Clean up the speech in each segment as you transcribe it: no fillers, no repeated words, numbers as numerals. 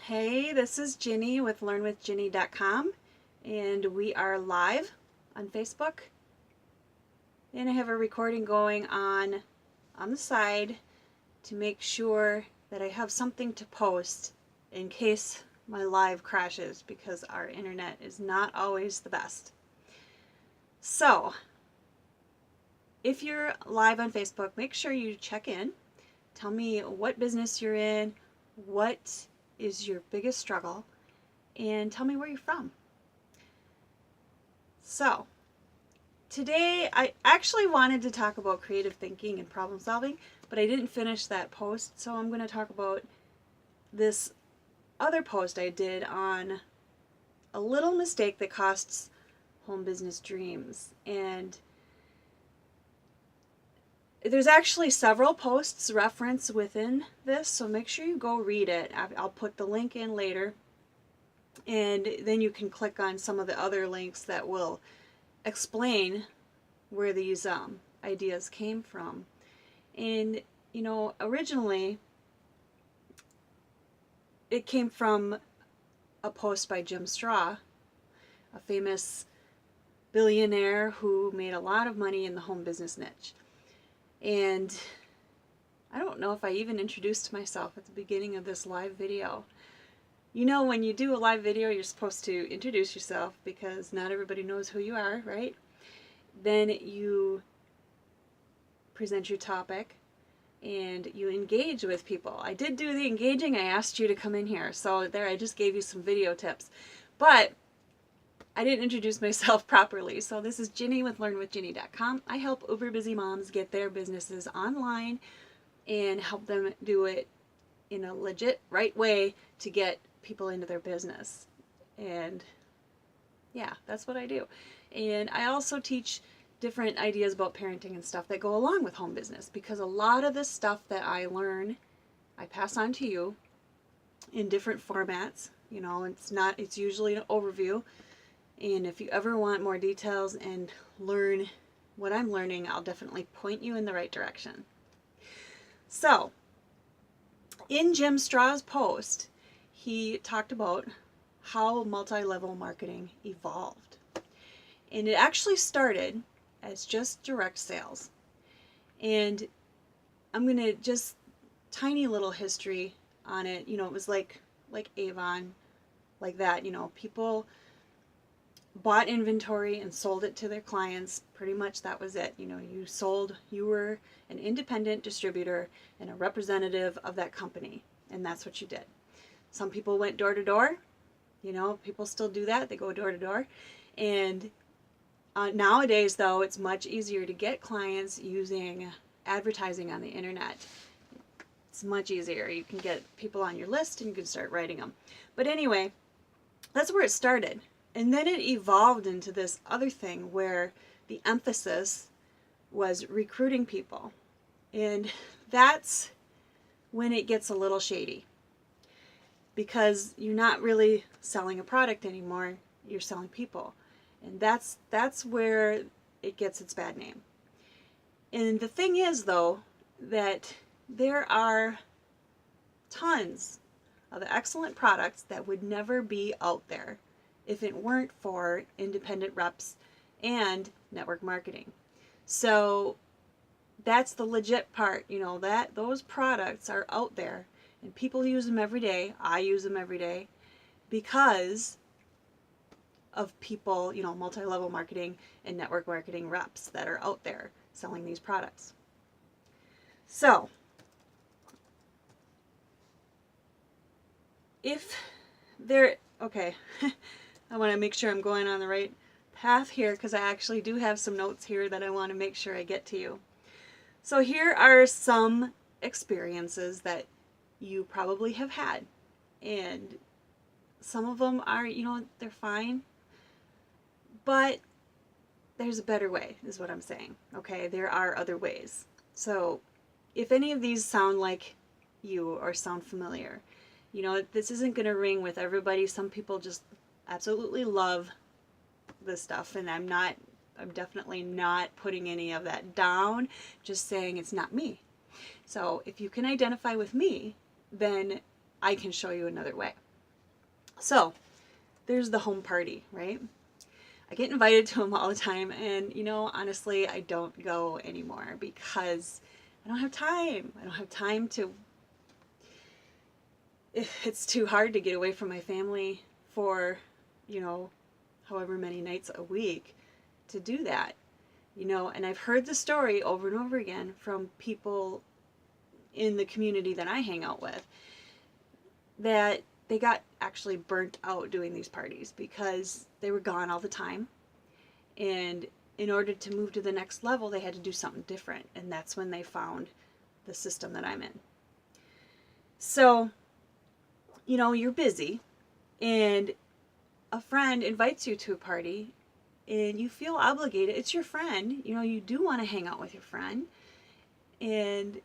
Hey, this is Ginny with LearnWithGinny.com, and we are live on Facebook. And I have a recording going on the side to make sure that I have something to post in case my live crashes, because our internet is not always the best. So, if you're live on Facebook, make sure you check in. Tell me what business you're in, what is your biggest struggle, and tell me where you're from. So, today I actually wanted to talk about creative thinking and problem solving, but I didn't finish that post, so I'm going to talk about this other post I did on a little mistake that costs home business dreams. And there's actually several posts referenced within this, so make sure you go read it. I'll put the link in later, and then you can click on some of the other links that will explain where these ideas came from. And, you know, originally it came from a post by Jim Straw, a famous billionaire who made a lot of money in the home business niche. And I don't know if I even introduced myself at the beginning of this live video. You know, when you do a live video, you're supposed to introduce yourself because not everybody knows who you are, right? Then you present your topic and you engage with people. I did do the engaging. I asked you to come in here. So there, I just gave you some video tips. But I didn't introduce myself properly. So this is Ginny with LearnWithGinny.com. I help uber busy moms get their businesses online and help them do it in a legit, right way to get people into their business. And yeah, that's what I do. And I also teach different ideas about parenting and stuff that go along with home business, because a lot of the stuff that I learn, I pass on to you in different formats. You know, it's usually an overview. And if you ever want more details and learn what I'm learning, I'll definitely point you in the right direction. So, in Jim Straw's post, he talked about how multi-level marketing evolved. And it actually started as just direct sales. And I'm going to just tiny little history on it. You know, it was like Avon, like that. You know, people bought inventory and sold it to their clients. Pretty much that was it. You know, you were an independent distributor and a representative of that company, and that's what you did. Some people went door to door. You know, people still do that. They go door to door. And nowadays, though, it's much easier to get clients using advertising on the internet. It's much easier. You can get people on your list and you can start writing them. But anyway, that's where it started. And then it evolved into this other thing where the emphasis was recruiting people. And that's when it gets a little shady, because you're not really selling a product anymore, you're selling people. And that's where it gets its bad name. And the thing is, though, that there are tons of excellent products that would never be out there if it weren't for independent reps and network marketing. So that's the legit part, you know, that those products are out there and people use them every day. I use them every day because of people, you know, multi-level marketing and network marketing reps that are out there selling these products. So if they're, okay, I want to make sure I'm going on the right path here, because I actually do have some notes here that I want to make sure I get to you. So here are some experiences that you probably have had, and some of them are, you know, they're fine, but there's a better way, is what I'm saying. Okay, there are other ways. So if any of these sound like you or sound familiar, you know, this isn't going to ring with everybody. Some people just absolutely love this stuff, and I'm definitely not putting any of that down, just saying it's not me. So if you can identify with me, then I can show you another way. So there's the home party, right? I get invited to them all the time, and honestly, I don't go anymore because I don't have time. I don't have time to. It's too hard to get away from my family for, however many nights a week to do that. And I've heard the story over and over again from people in the community that I hang out with that they got actually burnt out doing these parties because they were gone all the time. And in order to move to the next level, they had to do something different. And that's when they found the system that I'm in. So, you're busy and a friend invites you to a party and you feel obligated. It's your friend. You do want to hang out with your friend and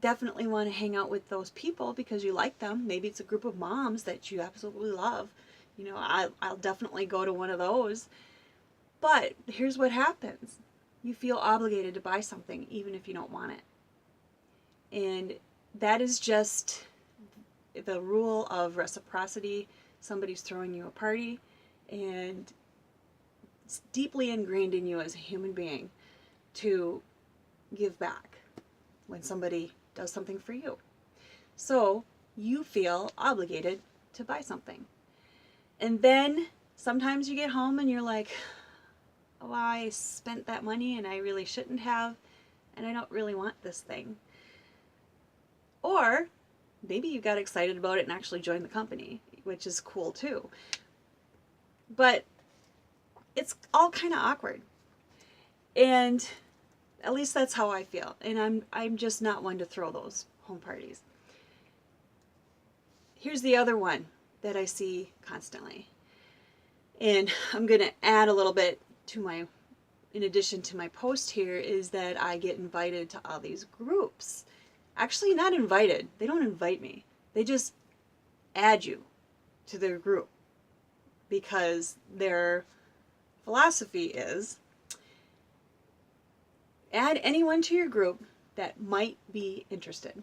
definitely want to hang out with those people because you like them. Maybe it's a group of moms that you absolutely love. I'll definitely go to one of those. But here's what happens. You feel obligated to buy something even if you don't want it. And that is just the rule of reciprocity. Somebody's throwing you a party, and it's deeply ingrained in you as a human being to give back when somebody does something for you. So you feel obligated to buy something. And then sometimes you get home and you're like, oh, I spent that money and I really shouldn't have, and I don't really want this thing. Or maybe you got excited about it and actually joined the company, which is cool too. But it's all kind of awkward. And at least that's how I feel. And I'm just not one to throw those home parties. Here's the other one that I see constantly. And I'm going to add a little bit to in addition to my post here, is that I get invited to all these groups. Actually, not invited. They don't invite me. They just add you to their group because their philosophy is add anyone to your group that might be interested.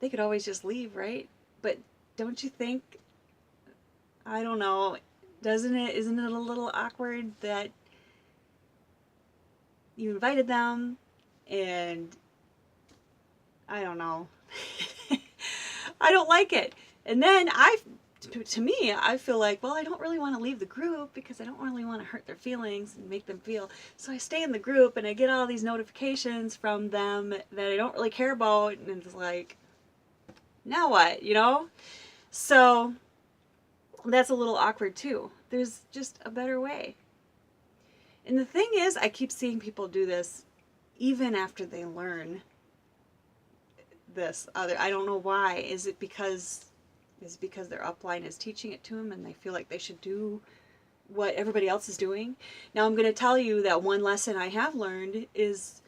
They could always just leave, right? But don't you think, I don't know, isn't it a little awkward that you invited them and I don't know. I don't like it. And then to me, I feel like, well, I don't really want to leave the group because I don't really want to hurt their feelings and make them feel. So I stay in the group and I get all these notifications from them that I don't really care about. And it's like, now what, So that's a little awkward too. There's just a better way. And the thing is, I keep seeing people do this even after they learn this other. I don't know why. Is it because their upline is teaching it to them and they feel like they should do what everybody else is doing? Now I'm going to tell you that one lesson I have learned is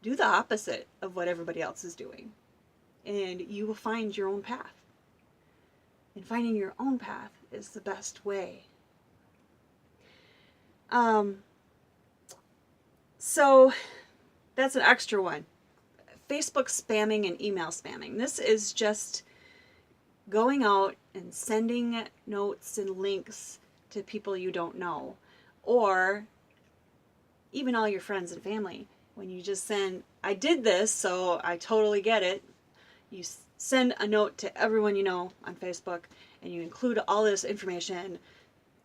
do the opposite of what everybody else is doing, and you will find your own path. And finding your own path is the best way. So that's an extra one. Facebook spamming and email spamming. This is just going out and sending notes and links to people you don't know, or even all your friends and family. When you just send, I did this, so I totally get it. You send a note to everyone you know on Facebook, and you include all this information,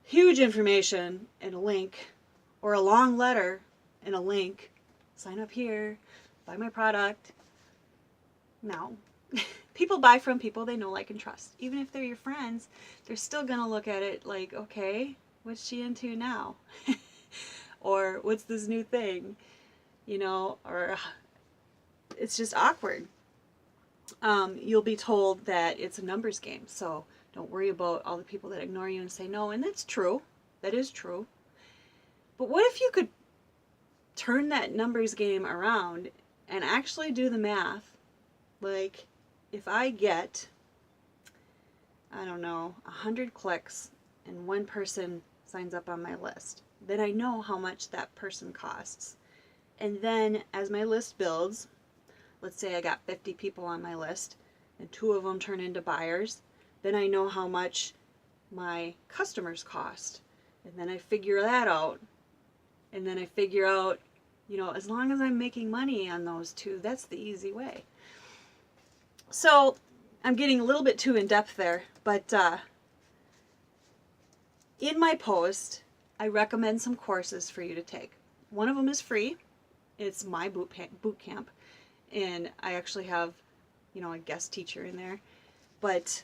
huge information, and a link, or a long letter and a link. Sign up here, buy my product. No. People buy from people they know, like, and trust. Even if they're your friends, they're still going to look at it like, okay, what's she into now? Or what's this new thing? Or it's just awkward. You'll be told that it's a numbers game, so don't worry about all the people that ignore you and say no. And that's true. That is true. But what if you could turn that numbers game around and actually do the math? Like, if I get, I don't know, 100 clicks and one person signs up on my list, then I know how much that person costs. And then as my list builds, let's say I got 50 people on my list and 2 of them turn into buyers, Then I know how much my customers cost. And then I figure that out. And then I figure out, as long as I'm making money on those two, that's the easy way. So I'm getting a little bit too in depth there, but in my post, I recommend some courses for you to take. One of them is free. It's my boot camp, and I actually have, a guest teacher in there. But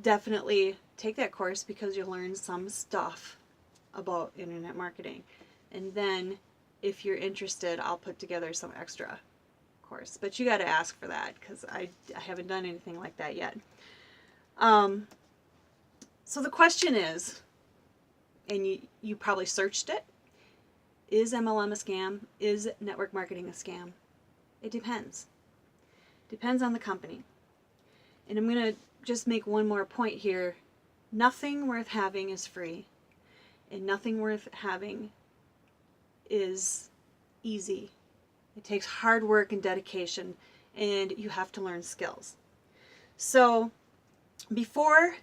definitely take that course because you'll learn some stuff about internet marketing. And then if you're interested, I'll put together some extra course. But you got to ask for that because I haven't done anything like that yet. So the question is, and you probably searched it, is MLM a scam? Is network marketing a scam? It depends. Depends on the company. And I'm going to just make one more point here. Nothing worth having is free. And nothing worth having is easy. It takes hard work and dedication, and you have to learn skills. So before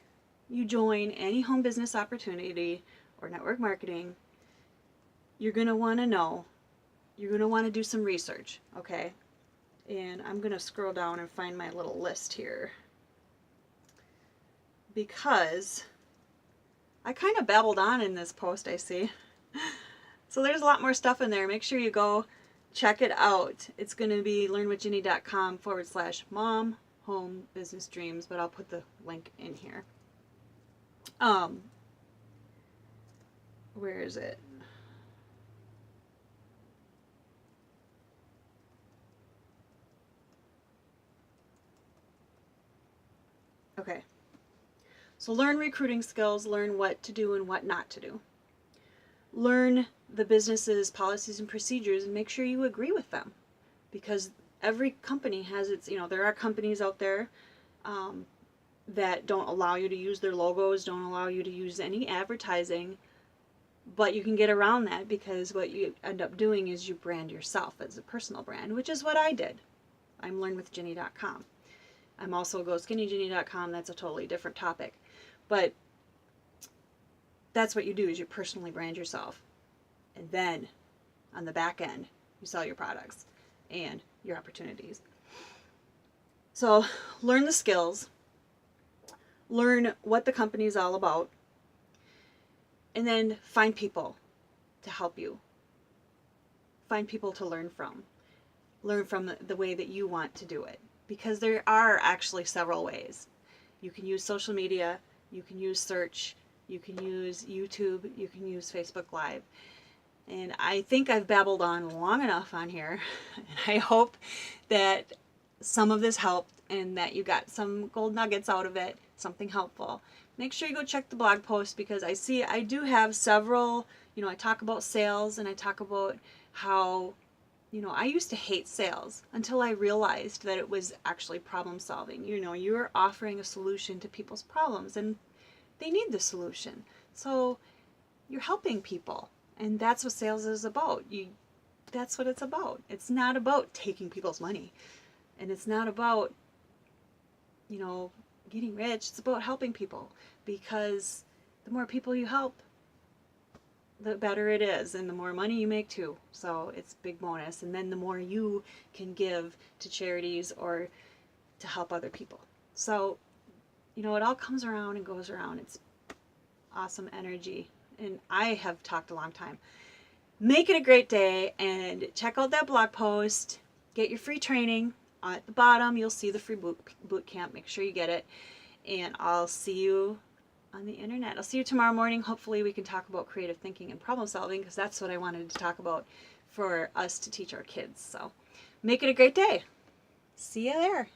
you join any home business opportunity or network marketing, you're going to want to know, you're going to want to do some research, okay? And I'm going to scroll down and find my little list here, because I kind of babbled on in this post, I see. So there's a lot more stuff in there. Make sure you go check it out. It's going to be learnwithginny.com/mom home business dreams, but I'll put the link in here. Where is it? Okay. So learn recruiting skills, learn what to do and what not to do. Learn the business's policies and procedures and make sure you agree with them, because every company has its, there are companies out there that don't allow you to use their logos, don't allow you to use any advertising, but you can get around that because what you end up doing is you brand yourself as a personal brand, which is what I did. I'm LearnWithGinny.com. I'm also GoSkinnyGinny.com. That's a totally different topic. But that's what you do, is you personally brand yourself. And then on the back end, you sell your products and your opportunities. So learn the skills. Learn what the company is all about. And then find people to help you. Find people to learn from. Learn from the way that you want to do it. Because there are actually several ways. You can use social media, you can use search, you can use YouTube, you can use Facebook Live. And I think I've babbled on long enough on here. And I hope that some of this helped and that you got some gold nuggets out of it, something helpful. Make sure you go check the blog post, because I do have several, I talk about sales and I talk about how I used to hate sales until I realized that it was actually problem solving. You're offering a solution to people's problems and they need the solution. So you're helping people, and that's what sales is about. That's what it's about. It's not about taking people's money, and it's not about, getting rich. It's about helping people, because the more people you help, the better it is, and the more money you make too. So it's a big bonus. And then the more you can give to charities or to help other people. So, it all comes around and goes around. It's awesome energy. And I have talked a long time. Make it a great day and check out that blog post. Get your free training. At the bottom, you'll see the free boot camp. Make sure you get it. And I'll see you on the internet. I'll see you tomorrow morning. Hopefully we can talk about creative thinking and problem solving, because that's what I wanted to talk about for us to teach our kids. So make it a great day. See you there.